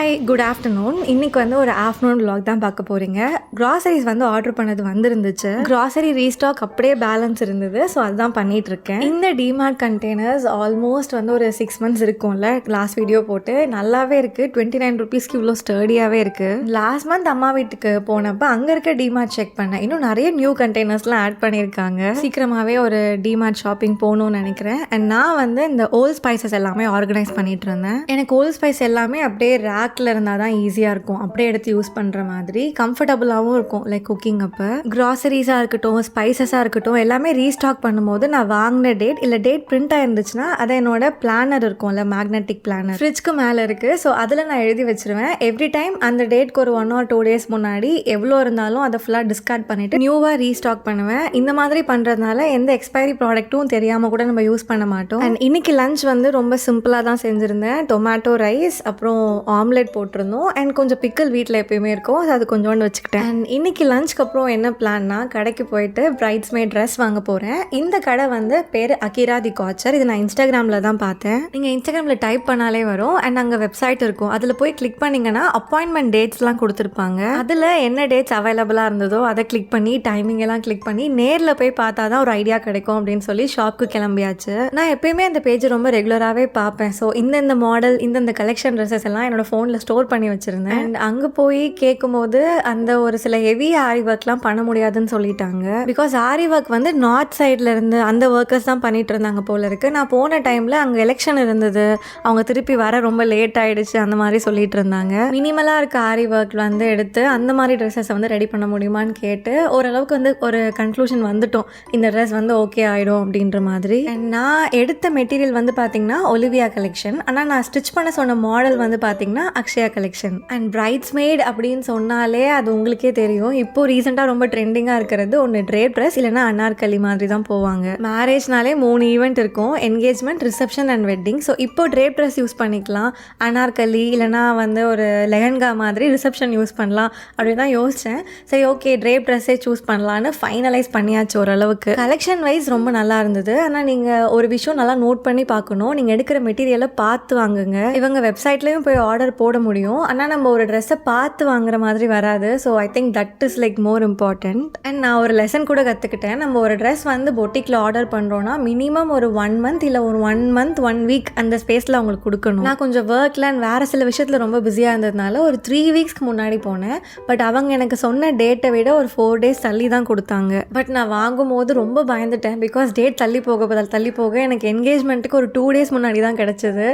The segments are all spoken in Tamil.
Hi, good afternoon. இன்னைக்கு வந்து ஒரு ஆஃப்டர்நூன் vlog தான் பார்க்க போகிறீங்க. க்ராசரிஸ் வந்து ஆர்டர் பண்ணது வந்துருந்துச்சு. க்ராசரி ரீஸ்டாக் அப்படியே பேலன்ஸ் இருந்தது. ஸோ அதுதான் பண்ணிகிட்ருக்கேன். இந்த டிமார்ட் கண்டெய்னர்ஸ் ஆல்மோஸ்ட் வந்து ஒரு 6 months இருக்கும்ல, லாஸ்ட் வீடியோ போட்டு நல்லாவே இருக்குது. 29 rupeesக்கு இவ்வளோ ஸ்டர்டியாகவே இருக்குது. லாஸ்ட் மந்த் அம்மா வீட்டுக்கு போனப்போ அங்கே இருக்க டிமார்ட் செக் பண்ணேன். இன்னும் நிறைய நியூ கண்டெய்னர்ஸ்லாம் ஆட் பண்ணியிருக்காங்க. சீக்கிரமாகவே ஒரு டிமார்ட் ஷாப்பிங் போகணும்னு நினைக்கிறேன். அண்ட் நான் வந்து இந்த ஓல்ட் ஸ்பைசஸ் எல்லாமே ஆர்கனைஸ் பண்ணிட்டு இருந்தேன். எனக்கு ஓல்ட் ஸ்பைஸ் எல்லாமே அப்படியே ரேக்கில் இருந்தால் தான் ஈஸியாக இருக்கும், அப்படியே எடுத்து யூஸ் பண்ணுற மாதிரி கம்ஃபர்டபுளாகவும் இருக்கும். லைக் குக்கிங் அப்போ க்ராசரிஸாக இருக்கட்டும், ஸ்பைசஸாக இருக்கட்டும், எல்லாமே ரீஸ்டாக் பண்ணும்போது நான் வாங்கின டேட் இல்லை டேட் பிரிண்ட் ஆயிருந்துச்சுன்னா அதை என்னோட பிளானர் இருக்கும்ல, மேக்னெட்டிக் பிளானர் ஃப்ரிட்ஜ்க்கு மேலே இருக்குது. ஸோ அதில் நான் எழுதி வச்சிருவேன். எவ்ரி டைம் அந்த டேட்க்கு ஒரு 1 or 2 days முன்னாடி எவ்வளோ இருந்தாலும் அதை ஃபுல்லாக டிஸ்கார்ட் பண்ணிவிட்டு நியூவாக ரீஸ்டாக் பண்ணுவேன். இந்த மாதிரி பண்ணுறதுனால எந்த எக்ஸ்பைரி ப்ராடக்ட்டும் தெரியாமல் கூட நம்ம யூஸ் பண்ண மாட்டோம். அண்ட் இன்னைக்கு லஞ்ச் வந்து ரொம்ப சிம்பிளாக தான் செஞ்சுருந்தேன். டொமேட்டோ ரைஸ், அப்புறம் ஆம்லெட் போட்டிருந்தோம். அண்ட் கொஞ்சம் பிக்கல் வீட்டில் எப்பயுமே இருக்கும், அது கொஞ்சோண்டு வச்சுக்கிட்டேன். அண்ட் இன்னைக்கு லஞ்சுக்கு அப்புறம் என்ன பிளான்னா, கடைக்கு போயிட்டு பிரைட்ஸ்மேட் ட்ரெஸ் வாங்க போகிறேன். இந்த கடை வந்து பேர் அகிரா தி காச்சர். இது நான் இன்ஸ்டாகிராமில் தான் பார்த்தேன். நீங்கள் இன்ஸ்டாகிராமில் டைப் பண்ணாலே வரும். அண்ட் அங்கே வெப்சைட் இருக்கும், அதில் போய் கிளிக் பண்ணிங்கன்னா அப்பாயின்மெண்ட் டேட்ஸ்லாம் கொடுத்துருப்பாங்க. அதில் என்ன டேட்ஸ் அவைலபிளாக இருந்ததோ அதை கிளிக் பண்ணி டைமிங் எல்லாம் கிளிக் பண்ணி நேரில் போய் பார்த்தா தான் ஒரு ஐடியா கிடைக்கும் அப்படின்னு சொல்லி ஷாப்புக்கு கிளம்பியாச்சு. நான் எப்பயுமே அந்த பேஜ் ரொம்ப ரெகுலராகவே பார்ப்பேன். ஸோ இந்த மாடல், இந்த கலெக்ஷன் ட்ரெஸ்ஸஸ் எல்லாம் என்னோட ஃபோனில் ஸ்டோர் பண்ணி வச்சுருந்தேன். அண்ட் அங்கே போய் கேட்கும்போது அந்த ஒரு சில ஹெவி ஆரி ஒர்க்லாம் பண்ண முடியாதுன்னு சொல்லிட்டாங்க. பிகாஸ் ஆரி ஒர்க் வந்து நார்த் சைடில் இருந்து அந்த ஒர்க்கர்ஸ் தான் பண்ணிட்டு இருந்தாங்க போல இருக்குது. நான் போன டைமில் அங்கே எலெக்ஷன் இருந்தது, அவங்க திருப்பி வர ரொம்ப லேட் ஆகிடுச்சு அந்த மாதிரி சொல்லிட்டு இருந்தாங்க. மினிமலாக இருக்க ஆரி ஒர்க் வந்து எடுத்து அந்த மாதிரி ட்ரெஸ்ஸஸை வந்து ரெடி பண்ண முடியுமான்னு கேட்டு ஓரளவுக்கு வந்து ஒரு கன்க்ளூஷன் வந்துட்டோம், இந்த ட்ரெஸ் வந்து ஓகே ஆகிடும் அப்படின்ற மாதிரி. அண்ட் நான் எடுத்த மெட்டீரியல் வந்து பார்த்திங்கன்னா ஒலிவியா கலெக்ஷன். ஆனால் நான் ஸ்டிச் பண்ண சொன்ன மாடல் வந்து பார்த்திங்கன்னா அக்ஷயா கலெக்ஷன். அண்ட் பிரைட்ஸ்மேட் அப்படின்னு சொன்னாலே அது உங்களுக்கே தெரியும், இப்போ ரீசெண்டாக ரொம்ப ட்ரெண்டிங்காக இருக்கிறது ஒன்று ட்ரேப் ட்ரெஸ், இல்லைனா அனார்கலி மாதிரி தான் போவாங்க. மேரேஜ்னாலே 3 ஈவெண்ட் இருக்கும், engagement, reception and wedding. So இப்போ ட்ரேப் ட்ரெஸ் யூஸ் பண்ணிக்கலாம், அனார்கலி இல்லைனா வந்து ஒரு லெஹங்கா மாதிரி ரிசப்ஷன் யூஸ் பண்ணலாம் அப்படின்னு தான் யோசித்தேன். சரி, ஓகே, ட்ரேப் ட்ரெஸ்ஸே சூஸ் பண்ணலான்னு ஃபைனலைஸ் பண்ணியாச்சு ஓரளவுக்கு. கலெக்ஷன் வைஸ் ரொம்ப நல்லா இருந்தது. ஆனால் நீங்கள் ஒரு விஷயம் நல்லா நோட் பண்ணி பார்க்கணும், நீங்கள் எடுக்கிற மெட்டீரியலை பார்த்து வாங்குங்க. இவங்க வெப்சைட்லேயும் போய் ஆர்டர் போட முடியும், ஆனால் நம்ம ஒரு ட்ரெஸ்ஸை பார்த்து வாங்குற மாதிரி வராது. So I think that is like more important. And நான் ஒரு லெசன் கூட கற்றுக்கிட்டேன். நம்ம ஒரு ட்ரெஸ் வந்து பொட்டிக்கில் ஆர்டர் பண்ணுறோன்னா மினிமம் ஒரு 1 month இல்லை ஒரு 1 month 1 week அந்த ஸ்பேஸில் அவங்களுக்கு கொடுக்கணும். நான் கொஞ்சம் ஒர்க்கில் அண்ட் வேறு சில விஷயத்தில் ரொம்ப பிஸியாக இருந்ததுனால ஒரு 3 weeks முன்னாடி போனேன். பட் அவங்க எனக்கு சொன்ன டேட்டை விட ஒரு 4 days தள்ளி தான் கொடுத்தாங்க. பட் நான் வாங்கும் போது ரொம்ப பயந்துட்டேன். பிகாஸ் டேட் தள்ளி போக எனக்கு என்கேஜ்மெண்ட்டுக்கு ஒரு 2 days முன்னாடி தான் கிடச்சிது.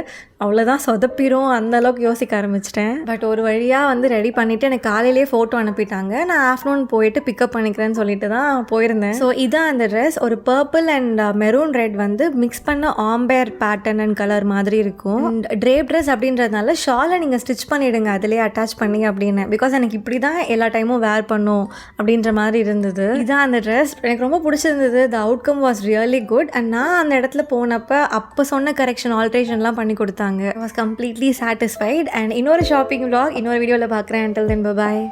அவ்வளோதான், சொதப்பிரும் அந்த அளவுக்கு யோசிக்க ஆரம்பிச்சிட்டேன். பட் ஒரு வழியாக வந்து ரெடி பண்ணிவிட்டு எனக்கு காலையிலே ஃபோட்டோ அனுப்பிட்டாங்க. நான் ஆஃப்டர்நூன் போயிட்டு பிக்கப் பண்ணிக்கிறேன்னு சொல்லிட்டு தான் போயிருந்தேன். ஸோ இதான் அந்த ட்ரெஸ். ஒரு பர்பிள் அண்ட் மெரூன் ரெட் வந்து மிக்ஸ் பண்ண ஆம்பேர் பேட்டர்ன் அண்ட் கலர் மாதிரி இருக்கும். ட்ரேப் ட்ரெஸ் அப்படின்றதுனால ஷாலை நீங்கள் ஸ்டிச் பண்ணிவிடுங்க அதிலே அட்டாச் பண்ணி அப்படின்னு. பிகாஸ் எனக்கு இப்படி தான் எல்லா டைமும் வேர் பண்ணும் அப்படின்ற மாதிரி இருந்தது. இதான் அந்த ட்ரெஸ். எனக்கு ரொம்ப பிடிச்சிருந்தது. த outcome was really good. And நான் அந்த இடத்துல போனப்போ அப்போ சொன்ன கரெக்ஷன் ஆல்ட்ரேஷன்லாம் பண்ணி கொடுத்தாங்க. I was completely satisfied. And இன்னொரு ஷாப்பிங் vlog இன்னொரு வீடியோவில் பார்க்குறேன். Until then, bye bye.